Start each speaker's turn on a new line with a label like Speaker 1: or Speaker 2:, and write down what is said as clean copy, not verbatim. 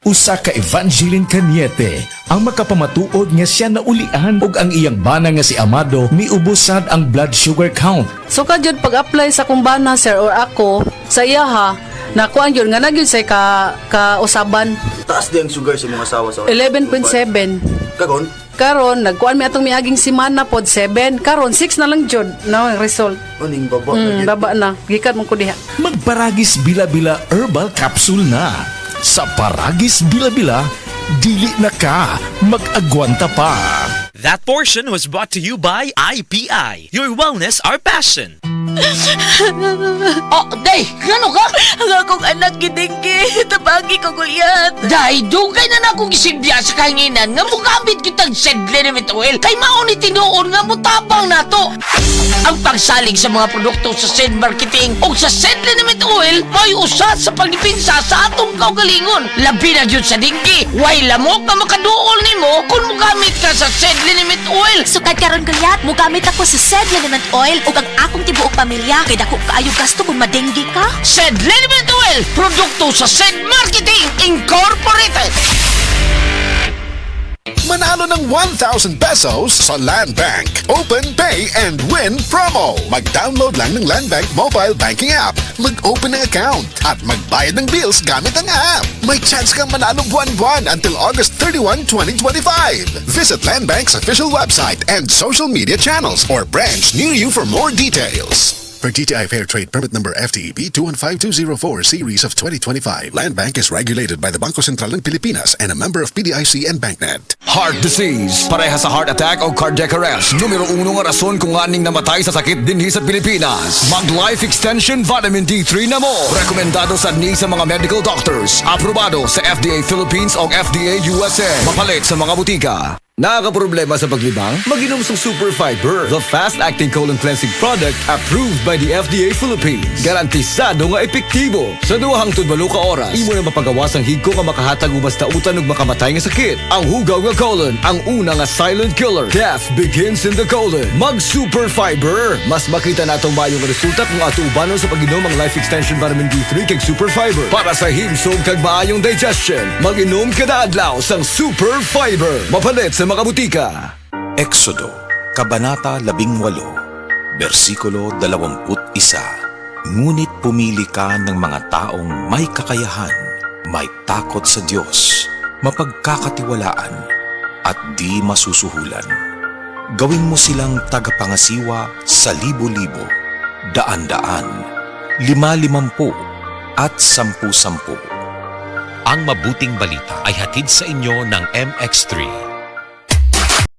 Speaker 1: Usa ka Evangeline Cañete ang makapamatuod nga siya naulian ug ang iyang bana nga si Amado miubusad ang blood sugar count.
Speaker 2: So kadyod pag-apply sa kumbana sir or ako sa iya ha, nakuan yun nga nagyun say ka-usaban.
Speaker 3: Taas din ang sugar sa mga asawa sa
Speaker 2: 11.7.
Speaker 3: Kagon?
Speaker 2: Karon nagkuan mi atong miaging semana pod 7. Karon 6 na lang jud no ang result.
Speaker 3: Uning baba na gyud.
Speaker 2: Baba na. Gikat mo ko diha.
Speaker 1: Magparagis bila-bila herbal capsule na. Sa Paragis Bila-Bila, dili na ka mag-agwanta pa.
Speaker 4: That portion was brought to you by IPI. Your wellness, our passion.
Speaker 5: Oh, day, gano ka?
Speaker 6: Ang akong anak gidinggi, tabagi ko guyat.
Speaker 5: Day, dugay na na akong isilbiya sa kahinginan nga mugamit kitang Sedlenimit oil kay mauni tinuon nga mutabang nato. Ang pagsalig sa mga produkto sa Sed Marketing o sa Sedlenimit oil may usa sa pagdipinsa sa atong kaugalingon. Labi na yun sa dinggi, way lamok na makaduol nimo kung mugamit ka sa Sedlenimit oil.
Speaker 6: Sukad karon guyat, mugamit ako sa Sedlenimit oil ug ang akong tibuok pamilya kay dako kaayo gasto kung madenggi ka.
Speaker 5: Sedlenimit oil, produkto sa Sed Marketing Incorporated.
Speaker 7: Manalo ng 1,000 pesos sa Land Bank Open Pay and Win promo. Mag-download lang ng Land Bank mobile banking app, mag-open ng account at magbayad ng bills gamit ang app. May chance kang manalo buwan-buwan until August 31, 2025. Visit Land Bank's official website and social media channels or branch near you for more details. For GTI Fair Trade Permit Number FTEB 215204 Series of 2025, Land Bank is regulated by the Bangko Sentral ng Pilipinas and a member of PDIC and BancNet.
Speaker 8: Heart disease, pareha sa heart attack o cardiac arrest. Numero 1 nga rason kung aning namatay sa sakit dinhi sa Pilipinas. Mag-Life Extension Vitamin D3 na mo. Rekomendado sa ni sa mga medical doctors. Aprobado sa FDA Philippines o FDA USA. Mapalit sa mga butika. Nakakaproblema sa paglibang? Mag-inom sa Super Fiber, the fast-acting colon cleansing product approved by the FDA Philippines. Garantisado nga epektibo. Sa 2 hangtod 8 ka oras, imo na mapagawas ang higko nga makahatag ubas na utan ug makamatay nga sakit. Ang hugaw nga colon, ang una nga silent killer. Death begins in the colon. Mag-Super Fiber. Mas makita natong mayong resulta kung ato ubanon sa pag-inom ang Life Extension Vitamin D3 kag Super Fiber. Para sa himsog kag maayong digestion, mag-inom kada adlaw sang Super Fiber. Mapalit sa mga butika.
Speaker 9: Exodo, Kabanata 18, versikulo 21. Ngunit pumili ka ng mga taong may kakayahan, may takot sa Diyos, mapagkakatiwalaan, at di masusuhulan. Gawin mo silang tagapangasiwa sa libo-libo, daan-daan, 50-50 at 10-10.
Speaker 4: Ang mabuting balita ay hatid sa inyo ng MX3.